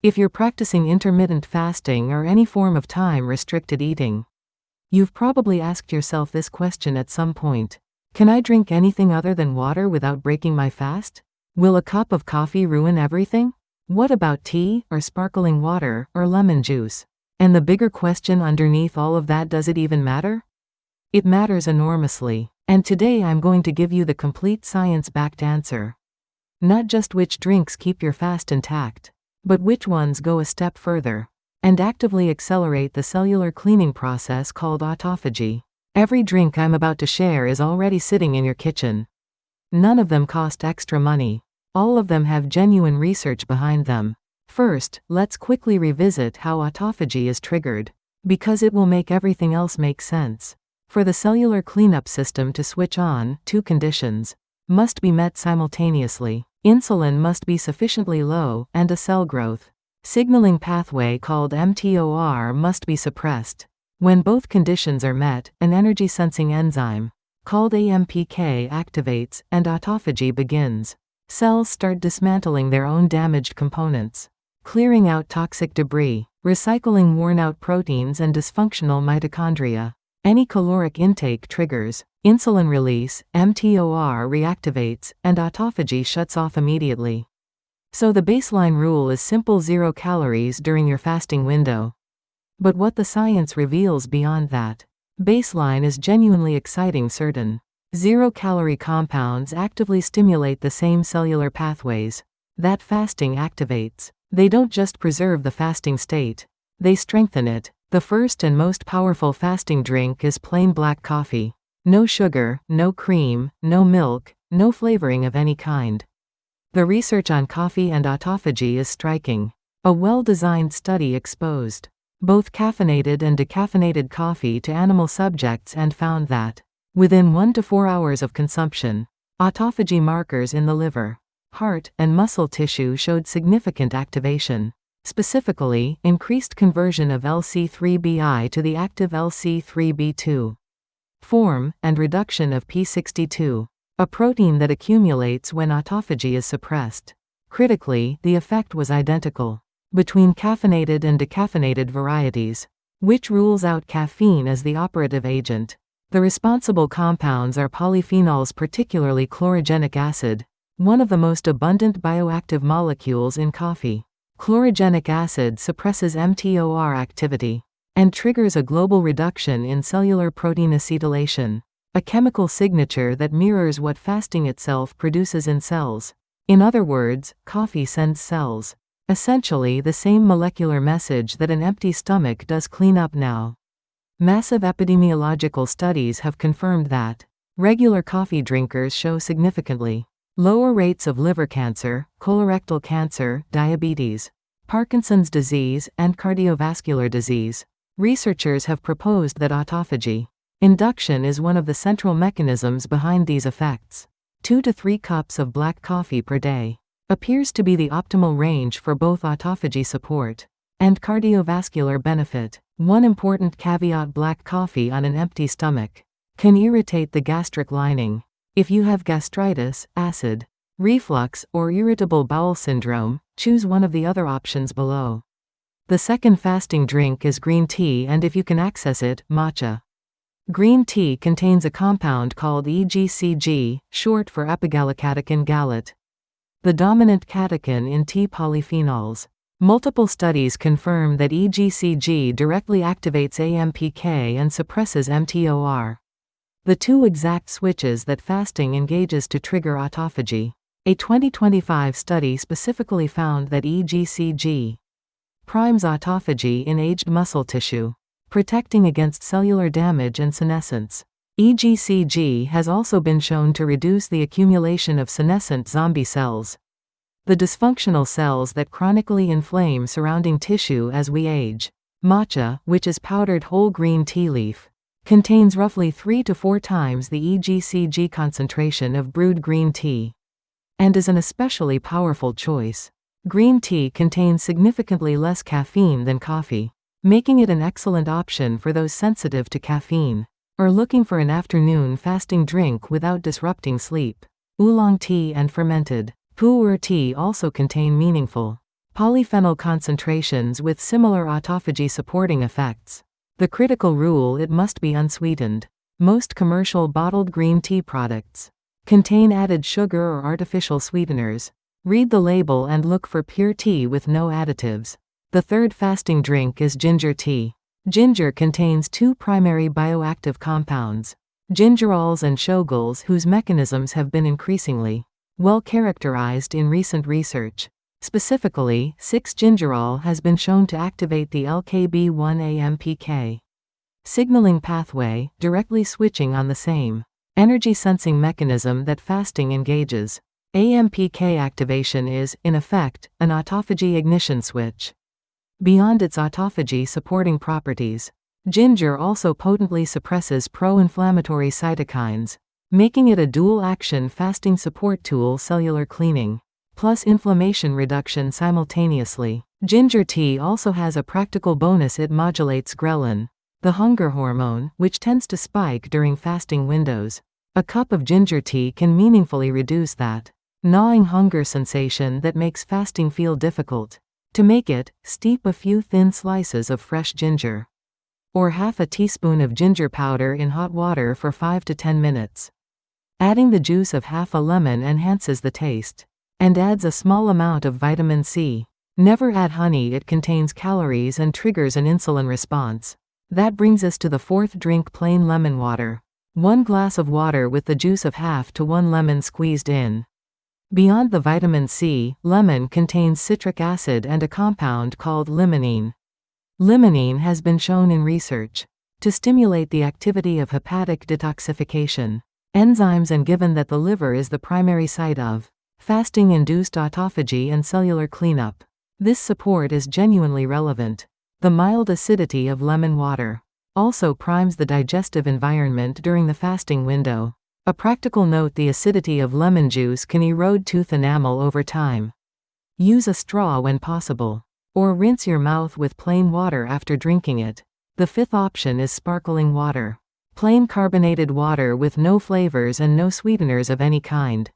If you're practicing intermittent fasting or any form of time-restricted eating, you've probably asked yourself this question at some point. Can I drink anything other than water without breaking my fast? Will a cup of coffee ruin everything? What about tea, or sparkling water, or lemon juice? And the bigger question underneath all of that, does it even matter? It matters enormously. And today I'm going to give you the complete science-backed answer. Not just which drinks keep your fast intact, but which ones go a step further and actively accelerate the cellular cleaning process called autophagy. Every drink I'm about to share is already sitting in your kitchen. None of them cost extra money. All of them have genuine research behind them. First, let's quickly revisit how autophagy is triggered, because it will make everything else make sense. For the cellular cleanup system to switch on, two conditions must be met simultaneously. Insulin must be sufficiently low, and a cell growth signaling pathway called mTOR must be suppressed. When both conditions are met, an energy-sensing enzyme called AMPK activates, and autophagy begins. Cells start dismantling their own damaged components, clearing out toxic debris, recycling worn-out proteins and dysfunctional mitochondria. Any caloric intake triggers insulin release, mTOR reactivates, and autophagy shuts off immediately. So the baseline rule is simple: 0 calories during your fasting window. But what the science reveals beyond that baseline is genuinely exciting. Certain 0-calorie compounds actively stimulate the same cellular pathways that fasting activates. They don't just preserve the fasting state, they strengthen it. The first and most powerful fasting drink is plain black coffee. No sugar, no cream, no milk, no flavoring of any kind. The research on coffee and autophagy is striking. A well-designed study exposed both caffeinated and decaffeinated coffee to animal subjects and found that, within 1 to 4 hours of consumption, autophagy markers in the liver, heart, and muscle tissue showed significant activation. Specifically, increased conversion of LC3BI to the active LC3B2 form, and reduction of P62, a protein that accumulates when autophagy is suppressed. Critically, the effect was identical between caffeinated and decaffeinated varieties, which rules out caffeine as the operative agent. The responsible compounds are polyphenols, particularly chlorogenic acid, one of the most abundant bioactive molecules in coffee. Chlorogenic acid suppresses mTOR activity and triggers a global reduction in cellular protein acetylation, a chemical signature that mirrors what fasting itself produces in cells. In other words, coffee sends cells essentially the same molecular message that an empty stomach does: clean up now. Massive epidemiological studies have confirmed that regular coffee drinkers show significantly lower rates of liver cancer, colorectal cancer, diabetes, Parkinson's disease, and cardiovascular disease. Researchers have proposed that autophagy induction is one of the central mechanisms behind these effects. 2 to 3 cups of black coffee per day appears to be the optimal range for both autophagy support and cardiovascular benefit. One important caveat: black coffee on an empty stomach can irritate the gastric lining. If you have gastritis, acid reflux, or irritable bowel syndrome, choose one of the other options below. The second fasting drink is green tea, and if you can access it, matcha. Green tea contains a compound called EGCG, short for epigallocatechin gallate, the dominant catechin in tea polyphenols. Multiple studies confirm that EGCG directly activates AMPK and suppresses mTOR, the two exact switches that fasting engages to trigger autophagy. A 2025 study specifically found that EGCG primes autophagy in aged muscle tissue, protecting against cellular damage and senescence. EGCG has also been shown to reduce the accumulation of senescent zombie cells, the dysfunctional cells that chronically inflame surrounding tissue as we age. Matcha, which is powdered whole green tea leaf, contains roughly 3 to 4 times the EGCG concentration of brewed green tea, and is an especially powerful choice. Green tea contains significantly less caffeine than coffee, making it an excellent option for those sensitive to caffeine or looking for an afternoon fasting drink without disrupting sleep. Oolong tea and fermented pu'er tea also contain meaningful Polyphenol concentrations with similar autophagy supporting effects. The critical rule: it must be unsweetened. Most commercial bottled green tea products contain added sugar or artificial sweeteners. Read the label and look for pure tea with no additives. The third fasting drink is ginger tea. Ginger contains two primary bioactive compounds, gingerols and shogols, whose mechanisms have been increasingly well characterized in recent research. Specifically, 6-gingerol has been shown to activate the LKB1-AMPK signaling pathway, directly switching on the same energy-sensing mechanism that fasting engages. AMPK activation is, in effect, an autophagy ignition switch. Beyond its autophagy-supporting properties, ginger also potently suppresses pro-inflammatory cytokines, making it a dual-action fasting support tool: cellular cleaning plus inflammation reduction simultaneously. Ginger tea also has a practical bonus: it modulates ghrelin, the hunger hormone, which tends to spike during fasting windows. A cup of ginger tea can meaningfully reduce that gnawing hunger sensation that makes fasting feel difficult. To make it, steep a few thin slices of fresh ginger, or half a teaspoon of ginger powder, in hot water for 5 to 10 minutes. Adding the juice of half a lemon enhances the taste and adds a small amount of vitamin C. Never add honey, it contains calories and triggers an insulin response. That brings us to the fourth drink: plain lemon water. 1 glass of water with the juice of half to 1 lemon squeezed in. Beyond the vitamin C, lemon contains citric acid and a compound called limonene. Limonene has been shown in research to stimulate the activity of hepatic detoxification enzymes, and given that the liver is the primary site of fasting-induced autophagy and cellular cleanup, this support is genuinely relevant. The mild acidity of lemon water also primes the digestive environment during the fasting window. A practical note: the acidity of lemon juice can erode tooth enamel over time. Use a straw when possible, or rinse your mouth with plain water after drinking it. The fifth option is sparkling water. Plain carbonated water with no flavors and no sweeteners of any kind.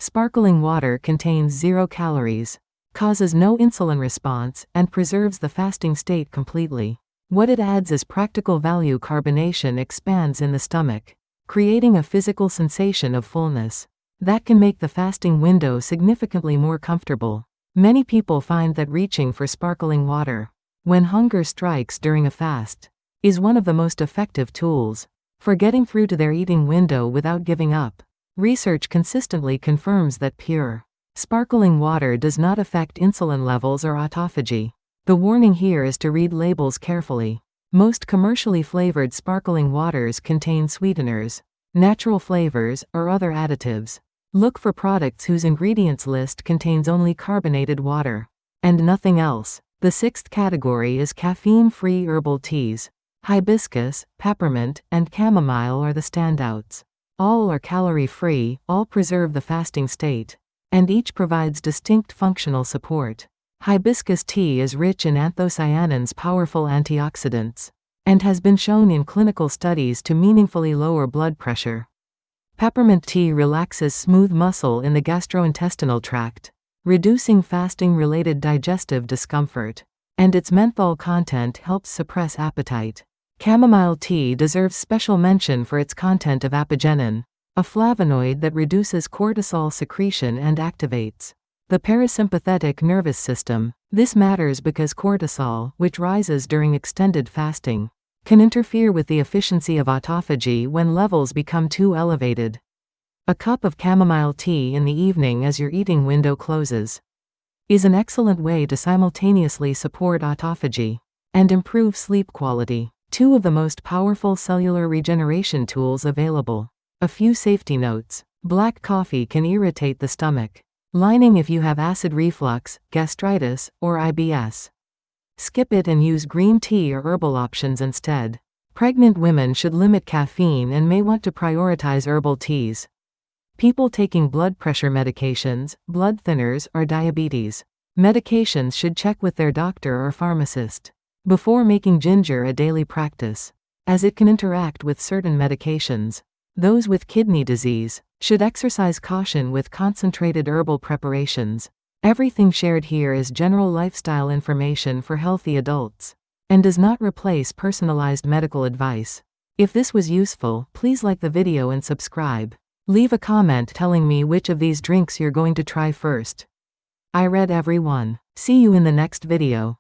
Sparkling water contains 0 calories, causes no insulin response, and preserves the fasting state completely. What it adds is practical value: carbonation expands in the stomach, creating a physical sensation of fullness that can make the fasting window significantly more comfortable. Many people find that reaching for sparkling water when hunger strikes during a fast is one of the most effective tools for getting through to their eating window without giving up. Research consistently confirms that pure, sparkling water does not affect insulin levels or autophagy. The warning here is to read labels carefully. Most commercially flavored sparkling waters contain sweeteners, natural flavors, or other additives. Look for products whose ingredients list contains only carbonated water and nothing else. The sixth category is caffeine-free herbal teas. Hibiscus, peppermint, and chamomile are the standouts. All are calorie-free, all preserve the fasting state, and each provides distinct functional support. Hibiscus tea is rich in anthocyanins, powerful antioxidants, and has been shown in clinical studies to meaningfully lower blood pressure. Peppermint tea relaxes smooth muscle in the gastrointestinal tract, reducing fasting-related digestive discomfort, and its menthol content helps suppress appetite. Chamomile tea deserves special mention for its content of apigenin, a flavonoid that reduces cortisol secretion and activates the parasympathetic nervous system. This matters because cortisol, which rises during extended fasting, can interfere with the efficiency of autophagy when levels become too elevated. A cup of chamomile tea in the evening as your eating window closes is an excellent way to simultaneously support autophagy and improve sleep quality. Two of the most powerful cellular regeneration tools available. A few safety notes. Black coffee can irritate the stomach lining if you have acid reflux, gastritis, or IBS. Skip it and use green tea or herbal options instead. Pregnant women should limit caffeine and may want to prioritize herbal teas. People taking blood pressure medications, blood thinners, or diabetes medications should check with their doctor or pharmacist before making ginger a daily practice, as it can interact with certain medications. Those with kidney disease should exercise caution with concentrated herbal preparations. Everything shared here is general lifestyle information for healthy adults and does not replace personalized medical advice. If this was useful, please like the video and subscribe. Leave a comment telling me which of these drinks you're going to try first. I read every one. See you in the next video.